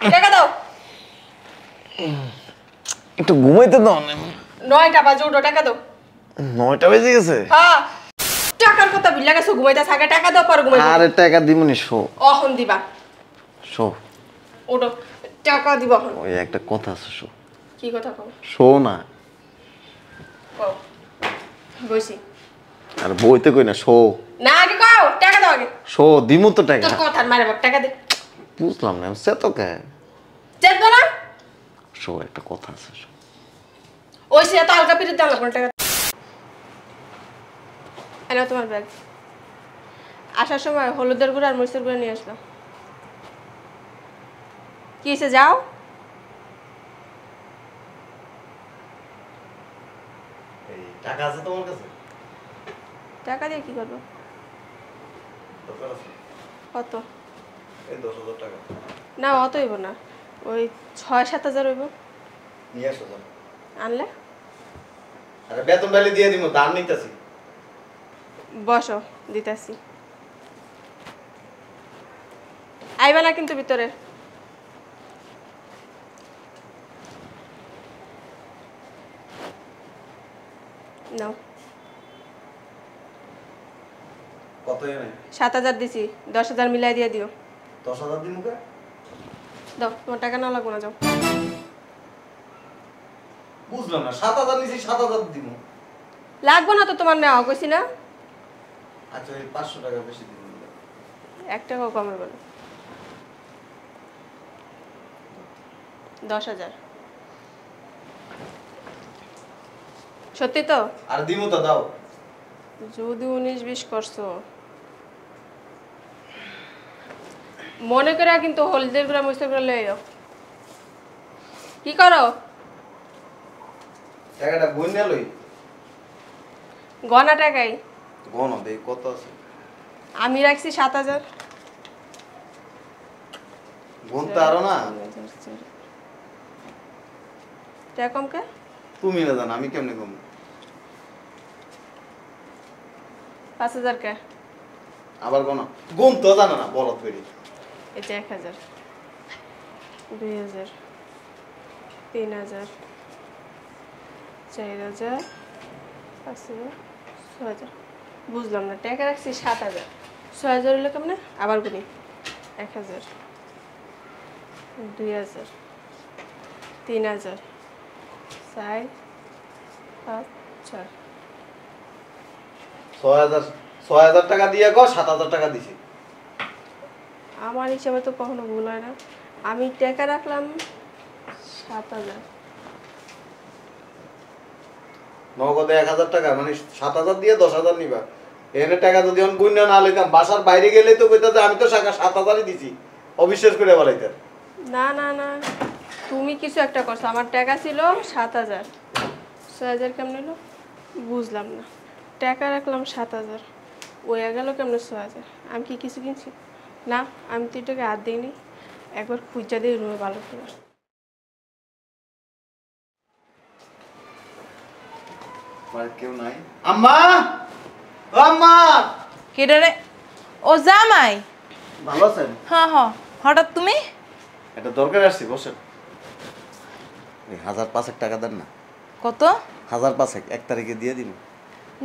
টাকা দাও। একটু ঘুমাইতে দাও না। 9টা বাজে উঠো, টাকা দাও। 9টা বেজে গেছে। হ্যাঁ, টাকার কথা বিল্লা গেছো, ঘুমাইতে আগে টাকা দাও, পরে ঘুমাইতে। আরে টাকা দিমুনি শো। অহন দিবা। শো। ওঠো, টাকা দিবা এখন। ওই একটা কথা আছে শো। কি কথা কও? শো না। কও। বসি। আর বইতে কই না শো। না আগে কও, টাকা দাও আগে। শো দিমু তো টাকা। তোর কথা মারে বাপ, টাকা দে। বুঝলাম না সে তো কে। চেত না? শো একটা কথা আছে শো। ওই সে তো আলগা পিরিত দাও না টাকা। এলো তোমার ব্যাগ। আসার সময় হলুদের গুঁড়ো আর মরিচের গুঁড়ো নিয়ে আসবা। কি এসে যাও? এই টাকা আছে তোমার কাছে? টাকা দিয়ে কি করবো? দরকার আছে। কত? এই 10,000 টাকা। না অত হইব না, ওই 6-7 হাজার হইব। নিয়ে আসো যাও। আনলে? আরে বেতন ডালি দিয়ে দিমু, দান নিতেছি। বসো, দিতেছি। আইবা না কিন্তু ভিতরে। নাও। কত এনে? 7,000 দিছি, 10,000 মিলাই দিয়ে দিও। 10,000 দিমু কে? দাও, তোমার টাকা না লাগবো না, যাও। বুঝলাম না, 7,000 নিছি 7,000 দিমু। লাগবো না তো তোমার, নেওয়া কইছি না। আচ্ছা এই 500 টাকা বেশি দিমু। 1 টাকাও কমে বলো। 10,000 সত্যি তো? আর দিমু তো দাও। যদি 19-20 করছো মনে করে কিন্তু হলদের গুঁড়া মরিচের গুঁড়া লয়ে যাও। কি করো? টাকাটা গুইনা লই। গনা টাকাই গণ দেই কত আছে? আমি রাখছি 7,000। গুনতে আরো না। টাকা কম কে? তুমি না জানো আমি কেমনে কম। 5,000 কে? আবার গণ। গুন তো জানো না বলত করি। এটা 1,000, 2,000, 3,000, 4,000, 5,000, 6,000। বুঝলাম না, টাকা রাখছি 7,000। 6,000 হইলে কেমনে? আবার গুনি। 1,000, 2,000, 3,000, 4, 5, 6। 6,000 টাকা দিয়ে গো 7,000 টাকা দিছি। আমার হিসাবে তো কখনো ভুল হয় না। আমি টাকা রাখলাম 7,000। নগদে 1,000 টাকা মানে 7,000 দিয়ে 10,000 নিবা। এনে টাকা যদি অন গুইনা না লইতাম বাসার বাইরে গেলেই তো কইতা যে আমি তো 7,000ই দিছি। অবিশ্বাস করে বলাইতা। না না না, তুমি কিছু একটা করছো। আমার টাকা ছিল 7,000। 6,000 কেমন এলো বুঝলাম না। টাকা রাখলাম 7,000, ওই গেল কেমন 6,000। আমি কি কিছু কিনছি? না, আমি তো এটাকে হাত দিইনি। একবার খুঁজা দিয়ে রুমে ভালো করে। বাড়িতে কেউ নাই। আম্মা! ও আম্মা! কেডা রে? ও জামাই। ভালো আছেন? হ্যাঁ হ্যাঁ, হঠাৎ তুমি? এটা দরকার আসছি বসেন। এই 1,500 টাকা দেন না। কত? 1,500 1 তারিখে দিয়ে দিন।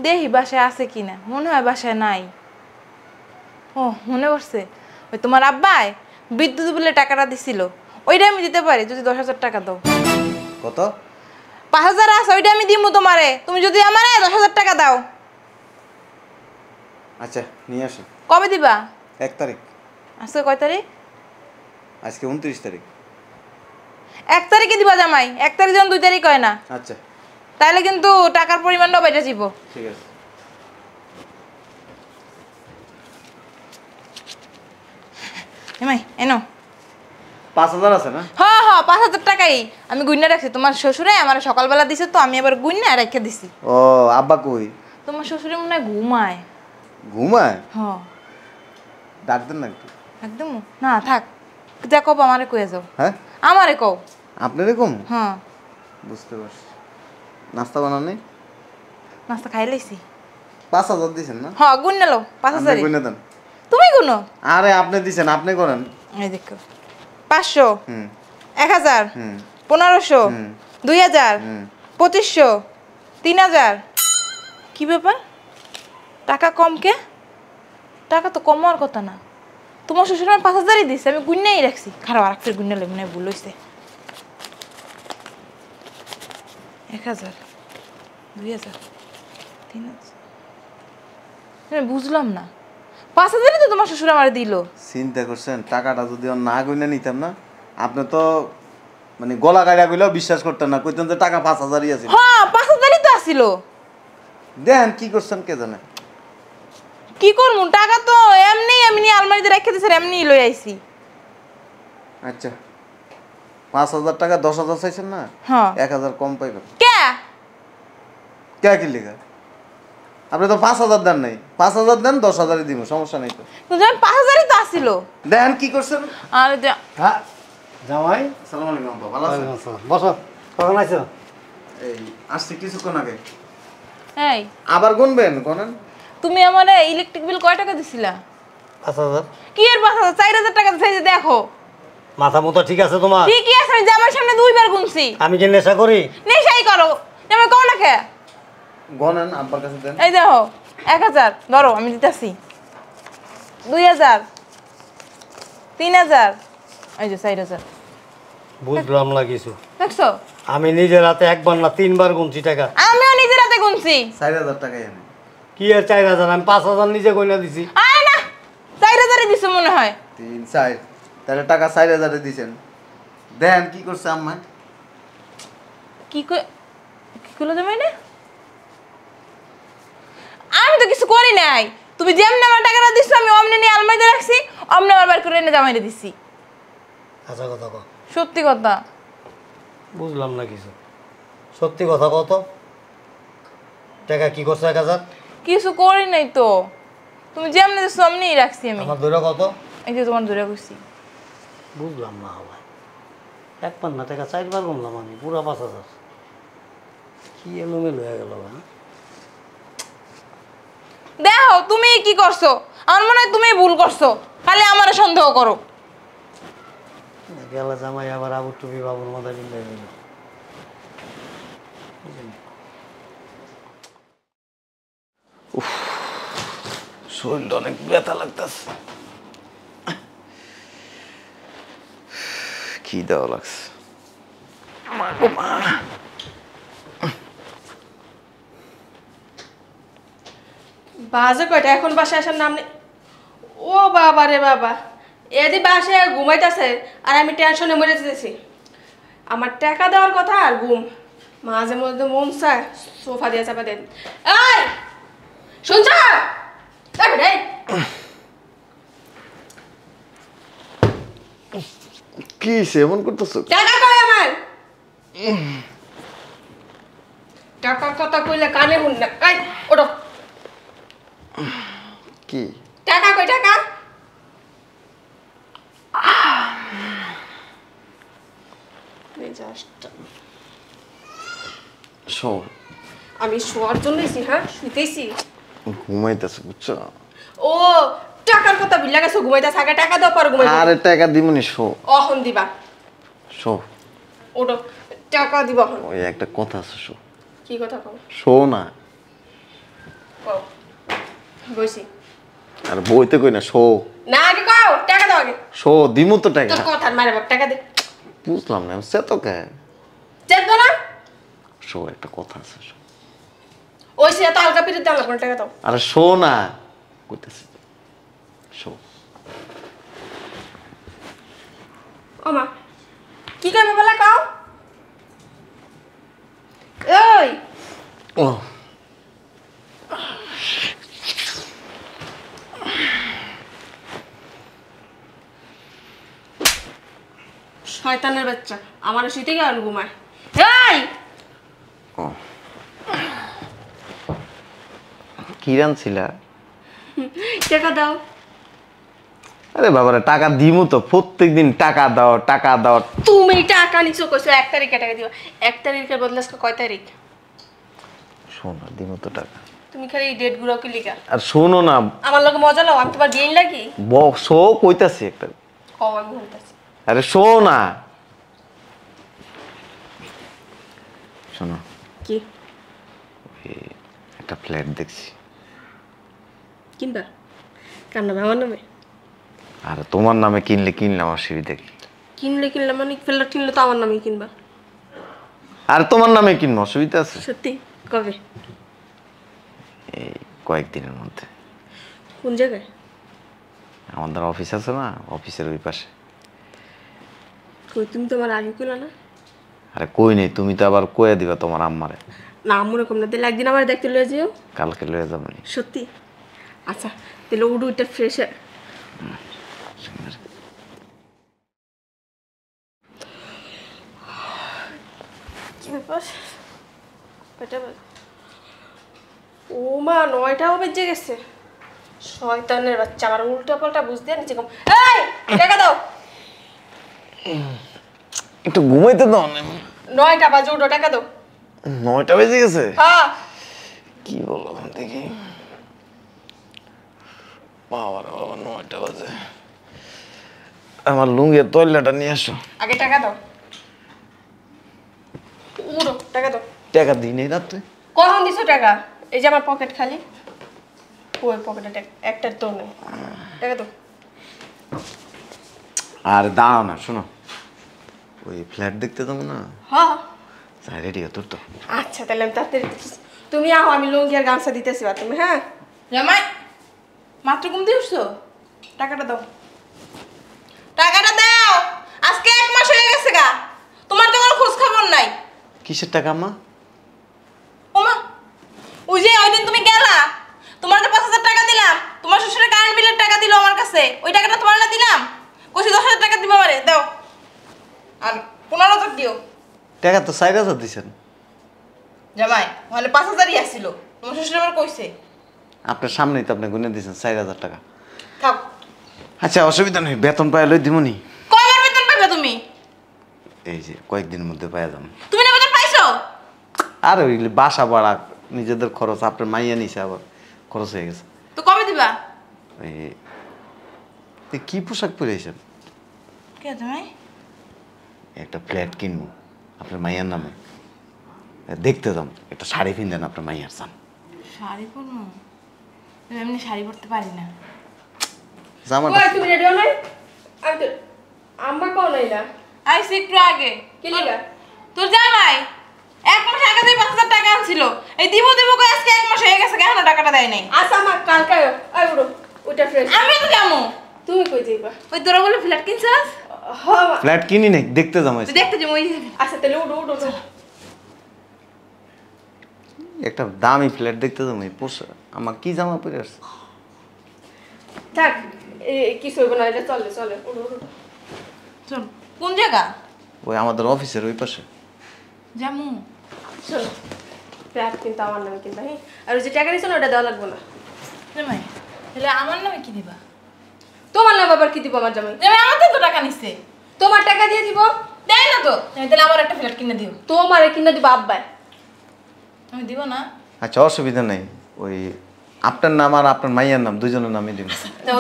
দেহি বাসায় আছে কিনা, মনে হয় বাসায় নাই। ও মনে পড়ছে, ওই তোমার আব্বাই বিদ্যুৎ বিলে টাকাটা দিছিল, ওইটা আমি দিতে পারি যদি 10,000 টাকা দাও। কত? 5,000 আছে, ওইটা আমি দিমু তোমারে, তুমি যদি আমারে 10,000 টাকা দাও। আচ্ছা নিয়ে আসেন। কবে দিবা? 1 তারিখ। আজকে কয় তারিখ? আজকে 29 তারিখ। 1 তারিখে দিবা জামাই, 1 তারিখ যখন 2 তারিখ হয় না। আচ্ছা তাইলে কিন্তু টাকার পরিমাণটাও বেড়ে যাব। ঠিক আছে। জামাই এনো। 5,000 আছে না? হ্যাঁ হ্যাঁ, 5,000 টাকাই আমি গুইনা রাখছি। তোমার শ্বশুরে আমার সকালবেলা দিছে, তো আমি আবার গুইনা রেখে দিছি। ও আব্বা কই? তোমার শ্বশুরে মনে হয় ঘুমায়। ঘুমায়? হ্যাঁ। ডাক দেন না একটু। একদম না, থাক, যা কব আমারে কয়ে যাও। হ্যাঁ আমারে কও। আপনার এরকম? হ্যাঁ। বুঝতে পারছি। নাস্তা বানান নাই? নাস্তা খাই লাইছি। 5,000 দিছেন না? হ্যাঁ, গুণ নালো 5,000। গুনে দেন। তুমি গুনো। আরে আপনি দিছেন, আপনি করেন। এই দেখো 500 হুম 1000 হুম 1500 হুম 2000 হুম 2500 3000 কি ব্যাপার টাকা কম কে টাকা তো কম হওয়ার কথা না তোমার শ্বশুর আমার 5000ই দিছে আমি গুন্নাই রাখছি খারাপ আর ফের গুন্না মনে হয় ভুল হইছে 1000 2000 3000 আমি বুঝলাম না 5000ই তো তোমার শ্বশুর আমার দিল চিন্তা করছেন টাকাটা যদি ওর না গইনা নিতাম না আপনি তো মানে গলা গাড়িয়া গইলেও বিশ্বাস করতেন না কইতেন যে টাকা 5000ই আছে হ্যাঁ 5000ই তো আসিল দেন কি করছেন কে জানে কি করবো টাকা তো এমনি এমনি আলমারিতে রেখে দিয়েছে এমনি লই আইছি আচ্ছা 5000 টাকা 10000 চাইছেন না হ্যাঁ 1000 কম পাইবেন কে কে কি লেখা আপনি তো 5000 দেন নাই 5000 দেন 10000ই দিব সমস্যা নাই তো কিন্তু আমি 5000ই তো আসিল দেন কি করছেন আর হ্যাঁ জামাই আসসালামু আলাইকুম বাবা ভালো আছেন বসো কখন আইছো এই আসছে কিছুক্ষণ আগে এই আবার গুনবেন কোনেন তুমি আমার ইলেকট্রিক বিল কয় টাকা দিছিলা 5000 কি এর 5000 4000 টাকা দিছে দেখো মাথা মতো ঠিক আছে তোমার ঠিকই আছে আমি জামার সামনে দুইবার গুনছি আমি কি নেশা করি নেশাই করো জামাই কও না কে গনেন আব্বার কাছে দেন এই দেখো 1000 ধরো আমি দিতাছি 2000 3000 এই যে 4000 বুঝলাম না কিছু দেখছো আমি নিজের হাতে একবার না তিনবার গুনছি টাকা আমিও নিজের হাতে গুনছি 4000 টাকা এনে কি আর 4000 আমি 5000 নিজে গয়না দিছি আয় না 4000 দিছো মনে হয় 3 4 তাহলে টাকা 4000 দিছেন দেন কি করছে আম্মা কি কইলো জামাই না আমি তো কিছু করি নাই তুমি যেমনি আমার টাকাটা দিছো আমি অমনি নিয়ে আলমারিতে রাখছি অমনি আবার বার করে এনে জামাইরে দিছি আচ্ছা কথা কও সত্যি কথা বুঝলাম না কিছু সত্যি কথা কত টাকা কি করছে 1000 কিছু করি নাই তো তুমি যেমনি দিছো অমনিই রাখছি আমি আমার দূরে কত এই যে তোমার ধরে কইছি বুঝলাম না ভাই একবার না টাকা চারবার গুনলাম আমি পুরা 5000 কি এলোমেলো হয়ে গেল ভাই দেখো তুমি কি করছো আমার মনে হয় তুমি ভুল করছো খালি আমার সন্দেহ করো গেলা জামাই আবার আবু টুপি বাবুর মাথায় বিন্দা গেল শরীরটা অনেক ব্যথা লাগতেছে কি দেওয়া লাগছে বাজে কয়টা এখন বাসায় আসার নাম নেই ও বাবা রে বাবা এদি বাসায় ঘুমাইতেছে আর আমি টেনশনে মরে যেতেছি আমার টাকা দেওয়ার কথা আর ঘুম মাঝে মধ্যে মন চায় সোফা দিয়ে চাপা দেন এই শুনছ এই কি এমন করতেছো টাকা কই আমার টাকার কথা কইলে কানে শুন না এই ওঠো কি টাকা কই টাকা শোন আমি শোয়ার জন্যইছি হ্যাঁ শুইতেছি ঘুমাইতেছে বুঝছো ও টাকার কথা বিল্লা গেছো ঘুমাইতেছে আগে টাকা দাও পর ঘুমাইতে আরে টাকা দিমুনি শো অহন দিবা শো ওটো টাকা দিবা অহন ওই একটা কথা আছে শো কি কথা কও শো না কও বসি আর বইতে কই না শো না আগে কও টাকা দাও আগে শো দিমু তো টাকা তোর কথা মারে বাপ টাকা দে বুঝলাম না সে তো কে চেত না শো একটা কথা আছে শো ওই সে তো হালকা পিরিত দাও না টাকা দাও আরে শো না কইতেছি শো ও মা কি কইবে বলা কও ওই ও শয়তানের বাচ্চা আমার শুইতে গেল ঘুমায় এই ও কি রানছিলা টাকা দাও আরে বাবারে টাকা দিমু তো প্রত্যেকদিন টাকা দাও তুমি টাকা নিছো কইছো 1 তারিখে টাকা দিও 1 তারিখের বদলে আজকে কয় তারিখ শোনো দিমু তো টাকা তুমি খালি ডেট গুলো কি লিখা আর শোনো না আমার লগে মজা লাও আমি তোমার বিয়ে লাগি বক্সও কইতাছি একটা কও আমি বলতাছি আরে শো না, শোনো, কি একটা ফ্ল্যাট দেখছি। কিনবা? কার নামে? আমার নামে? আর তোমার নামে কিনলে কিনলাম, অসুবিধা কি? কিনলে মানে ফ্ল্যাট কিনলে তো আমার নামেই কিনবা। আর তোমার নামে কিনবো, অসুবিধা আছে? সত্যি? কবে? এই কয়েকদিনের মধ্যে। কোন জায়গায়? আমাদের অফিস আছে না, অফিসের ওই পাশে। কই, তুমি তো আমার আগে কইলা না? আরে কই নেই, তুমি তো আবার কয়ে দিবা তোমার আম্মারে। না, মনে কম না, তাহলে একদিন আমার দেখতে লয়ে যেও। কালকে লয়ে যাবো নি। সত্যি? আচ্ছা, তাহলে উঠটা ফ্রেশ। কি ব্যাপার? ও মা, 9টাও বেজে গেছে। শয়তানের বাচ্চা, আমার উল্টা পাল্টা বুঝতে নিচে কম। এই টাকা দাও। একটু ঘুমাইতে দাও না। 9টা বাজে, উঠো, টাকা দাও। 9টা বেজে গেছে? হ্যাঁ। কি বলো দেখি, বাবা 9টা বাজে। আমার লুঙ্গির তৈলাটা নিয়ে আসো। আগে টাকা দাও। উঠো, টাকা দাও। টাকা দিই নেই রাত্রে। কখন দিছো টাকা? এই যে আমার পকেট খালি। ওই পকেটে একটা তো নেই। টাকা দাও। আর দাঁড়াও না, শোনো, ওই ফ্ল্যাট দেখতে যাবো না? হ্যাঁ। রেডি হতো তো? আচ্ছা, তাহলে আমি তাড়াতাড়ি তুমি আও, আমি লুঙ্গি আর গামছা দিতেছি বা তুমি। হ্যাঁ জামাই, মাত্র ঘুম দিয়ে উঠছো? টাকাটা দাও, টাকাটা দাও। আজকে 1 মাস হয়ে গেছে গা, তোমার তো কোনো খোঁজ খবর নাই। কিসের টাকা মা? ওমা, ওই যে ওই দিন তুমি গেলা, তোমার তো 5,000 টাকা দিলাম, তোমার শ্বশুরের কারেন্ট বিলের টাকা দিল আমার কাছে, ওই টাকাটা তোমার না দিলাম? কইছি 10,000 টাকা দিবা আমারে, দাও। আর 15,000 দিও। টাকা তো 4,000 দিছেন। জামাই, তাহলে 5,000ই আসছিল, তোমার শ্বশুর আমার কইছে। আপনার সামনেই তো আপনি গুনে দিয়েছেন 4,000 টাকা। থাক। আচ্ছা, অসুবিধা নেই, বেতন পাইয়া লই দিমুনি। কয়বার বেতন পাইবে তুমি? এই যে কয়েকদিনের মধ্যে পাইয়া যাবেন। তুমি না বেতন পাইছো? আর ওই বাসা ভাড়া, নিজেদের খরচ, আপনার মাইয়া নিছে আবার খরচ হয়ে গেছে। তো কবে দিবা? এই কি পোশাক পরে আইছেন? কে জামাই? একটা ফ্ল্যাট কিনবো আপনার মাইয়ার নামে, দেখতে যাম। একটা শাড়ি কিনলেন আপনার মাইয়ার চান। শাড়ি পরবো? আমি এমনি শাড়ি পরতে পারি না। জামাটা কই, তুমি রেডি হও নাই? আমি তো আম্মা কও নাই না। আইসি একটু আগে। কি লিগা? তোর জামাই 1 মাস আগে তুই 5,000 টাকা আনছিল, এই দিব দিব কই আজকে 1 মাস হয়ে গেছে, কেন টাকাটা দেয় নাই? আচ্ছা, আমার কালকে আই উঠো, ওইটা ফ্রেশ। আমি তো কেমন তুমি কই যাইবা? ওই তোরা বলে ফ্ল্যাট কিনছস? হ্যাঁ মা। ফ্ল্যাট কিনি নাই, দেখতে যাম। তুই দেখতে যাবো ওই। আচ্ছা, তাহলে উঠো উঠো উঠো। একটা দামি ফ্ল্যাট দেখতে যাম। এই পোশাক আমার কি জামা পরে আসছে? থাক, কিছু হইব না, এটা চলে চলে। উঠো উঠো। চল, কোন জায়গা? ওই আমাদের অফিসের ওই পাশে। জামু। শোনো, ফ্ল্যাট কিন্তু আমার নামে কিনবা, হ্যাঁ? আর ওই যে টাকা দিছো না, ওটা দেওয়া লাগবে না। জামাই, তাহলে আমার নামে কি দিবা? তোমার নাম আবার কি দিব আমার জামাই? জামাই আমার তো টাকা নিছে। তোমার টাকা দিয়ে দিব? দেয় না তো। তাহলে আমার একটা ফ্ল্যাট কিনে দিও। তোমারে কিনে দিব আব্বাই। আমি দিব না। আচ্ছা, অসুবিধা নেই, ওই আপনার নাম আর আপনার মাইয়ার নাম দুজনের নামই দিন। তা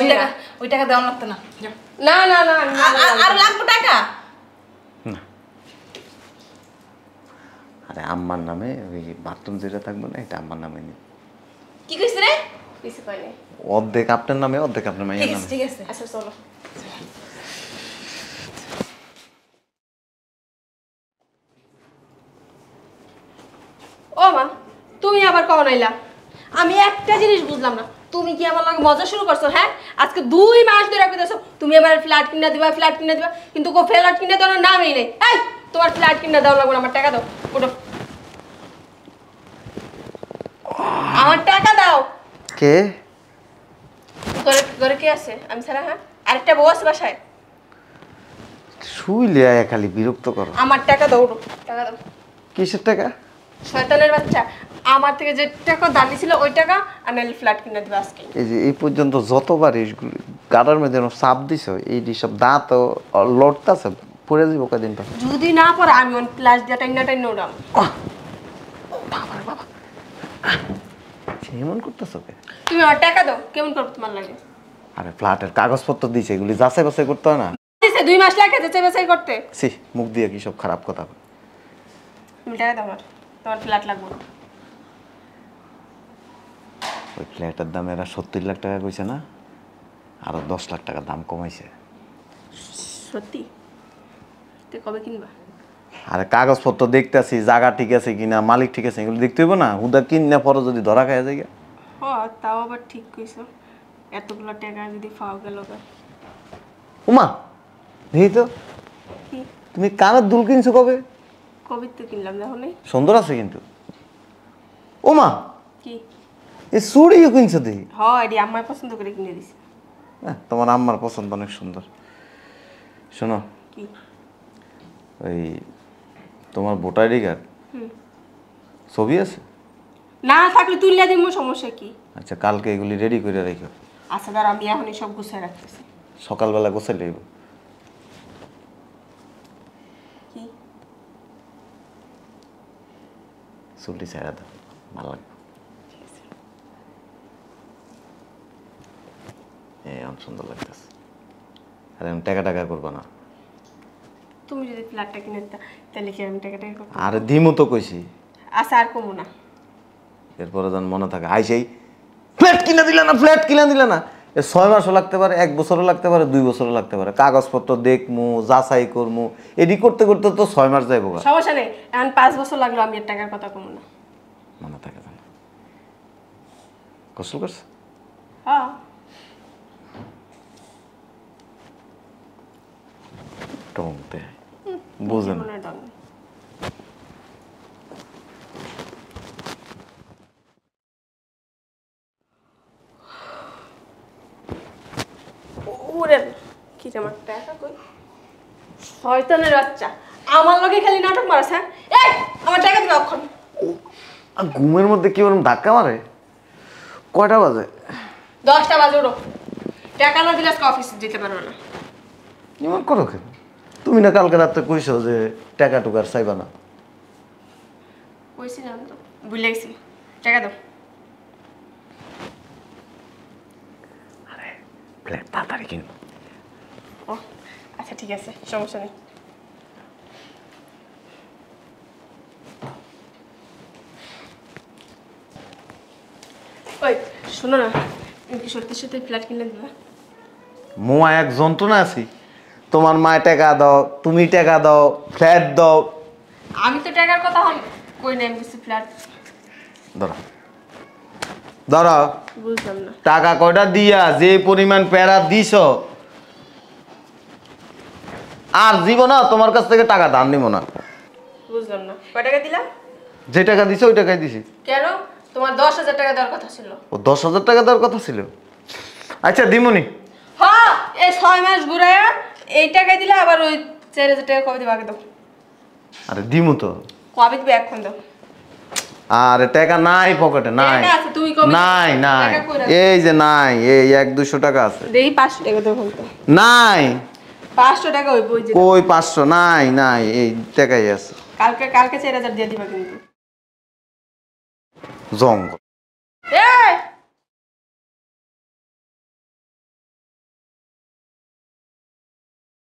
ওই টাকা দেওয়া লাগতো না। যাও। না না না, আমি না, না, না। আর লাগবে টাকা? না, আরে আম্মার নামে ওই বাথরুম যেটা থাকবে না, এটা আম্মার নামে নিন। কি কইছ রে? কিছু পাই নাই। অর্ধেক আপনার নামে, অর্ধেক আপনার মাইয়ার ঠিক আছে নামে। ঠিক আছে। আচ্ছা চলো। ও মা, তুমি আবার কখন আইলা? আমি একটা জিনিস বুঝলাম না, তুমি কি আমার লগে মজা শুরু করছো? হ্যাঁ, আজকে 2 মাস ধরে কইতেছো তুমি আমার ফ্ল্যাট কিনে দিবা, ফ্ল্যাট কিনে দিবা, কিন্তু কো ফ্ল্যাট কিনে দেওয়ার নামই নেই। এই, তোমার ফ্ল্যাট কিনে দেওয়া লাগবে না, আমার টাকা দাও। ওঠো, আমার টাকা দাও। কে? ঘরে ঘরে কে আছে আমি ছাড়া? হ্যাঁ, আরেকটা বউ আছে বাসায়। শুইলে আয়া খালি বিরক্ত করো। আমার টাকা দাও। ওঠো, টাকা দাও। কিসের টাকা? শয়তানের বাচ্চা, আমার থেকে যে টাকা দামি ছিল ওই টাকা আর নাহলে ফ্ল্যাট কিনে দিবা আজকে। এই যে এই পর্যন্ত যতবার এই গাড়ার মধ্যে চাপ দিছ, এই সব দাঁত লড়তাছে, পড়ে যাবো কদিন পর। যদি না পড়ে আমি অন প্লাস দিয়ে টাইনা টাইনা উড়াম। এমন করতেছ কে? তুমি আমার টাকা দাও, কেমন করবো তোমার লাগে? আরে ফ্ল্যাটের কাগজপত্র দিছে, এগুলি যাচাই বাছাই করতে হয় না? দিছে 2 মাস লাগে যাচাই বাছাই করতে। সি মুখ দিয়ে কি সব খারাপ কথা কয়। তুমি টাকা দাও আমার, তোমার ফ্ল্যাট লাগবে না। ওই ফ্ল্যাটের দাম এরা 70 লাখ টাকা কইছে না, আরো 10 লাখ টাকা দাম কমাইছে। সত্যি? তুই কবে কিনবা? আরে কাগজপত্র দেখতেছি, জায়গা ঠিক আছে কিনা, মালিক ঠিক আছে, এগুলো দেখতে হইব না। হুদা কিনা পরে যদি ধরা খায় যায়। তাও আবার ঠিক কইছো, এতগুলো টাকা যদি ফাও গেল। উমা দেখি তো, কি তুমি কানের দুল কিনছো কবে? কবে তো কিনলাম, দেখো নেই? সুন্দর আছে কিন্তু। ওমা কি? এই চুড়িও কিনছো দেখি। এটি আমার পছন্দ করে কিনে দিছি। তোমার আম্মার পছন্দ অনেক সুন্দর। শোনো, কি? ওই তোমার ভোটার আইডি কার্ড ছবি আছে? না থাকলে তুললে দিব, সমস্যা কি? আচ্ছা কালকে এগুলি রেডি করে রেখো। আচ্ছা দাঁড়া, আমি এখনই সব গুছিয়ে রাখতেছি। সকালবেলা গোছাই লইব। কি? চুলটি ছেড়ে দাও, ভালো লাগবে। অনেক সুন্দর লাগতেছে। আর আমি টাকা টাকা করবো না। তুমি যদি ফ্ল্যাটটা কিনে দিতা তাহলে কি আমি টাকা টাকা করবো? আরে দিমু তো কইছি। আচ্ছা আর কমু না। এরপরে যেন মনে থাকে আইসেই ফ্ল্যাট কিনে দিলে না, ফ্ল্যাট কিনে দিলে না। 6 মাসও লাগতে পারে, 1 বছরও লাগতে পারে, 2 বছরও লাগতে পারে। কাগজপত্র দেখমু, যাচাই করমু, এডি করতে করতে তো 6 মাস যাইব। সমস্যা নেই, এখন 5 বছর লাগলো, আমি এর টাকার কথা কমু না। মনে থাকে যেন। গোসল করছে? হ্যাঁ। টমতে বুঝেন। মনে ডন। ওরে কি আমার টাকা কই? শয়তানের বাচ্চা, আমার লগে খালি নাটক মারছ। হ্যাঁ এই আমার টাকা দিবে অক্ষণ। আর ঘুমের মধ্যে কি ওরকম ধাক্কা মারে? কয়টা বাজে? 10টা বাজে। ওরো টাকা না দিলে আজকে অফিসে যেতে পারবে না। এমন করো কেন? তুমি না কালকে রাতে কইছো যে টাকা টুকার চাইবা না। কইছিলাম তো, ভুলে গেছি। টাকা দাও। আরে ফ্ল্যাট তাড়াতাড়ি কিন। ও আচ্ছা ঠিক আছে, সমস্যা নেই। ওই শোনো না, তুমি কি সত্যি সত্যি ফ্ল্যাট কিনে দিবা? মোয়া এক যন্ত্রণা আছি। তোমার মায় টাকা দাও, তুমি টাকা দাও, ফ্ল্যাট দাও। আমি তো টাকার কথা কই নাই, আমি কিছু ফ্ল্যাট। ধরো ধরো, বুঝলাম না। টাকা কয়টা দিয়া যে পরিমাণ প্যারা দিছ, আর জীবনা তোমার কাছ থেকে টাকা ধার নিব না। বুঝলাম না, কয় টাকা দিলা? যে টাকা দিছো ওই টাকাই দিছি। কেন? তোমার 10,000 টাকা দেওয়ার কথা ছিল। ও 10,000 টাকা দেওয়ার কথা ছিল। আচ্ছা দিমুনি। হ্যাঁ এই 6 মাস ঘুরায়া এই টাকা দিলে, আবার ওই 4,000 টাকা কবে দিবা? আগে দাও। আরে দিমু তো। কবে দিবে? এখন দাও। আরে টাকা নাই পকেটে, নাই টাকা আছে, তুমি কবে? নাই নাই, টাকা কই রাখছো? এই যে নাই, এই 100-200 টাকা আছে। দেই 500 টাকা দাও বলতো। নাই 500 টাকা ওই বই যে। কই 500? নাই নাই, এই টাকাই আছে। কালকে 4,000 দিয়ে দিবা কিন্তু। জঙ্গল। এই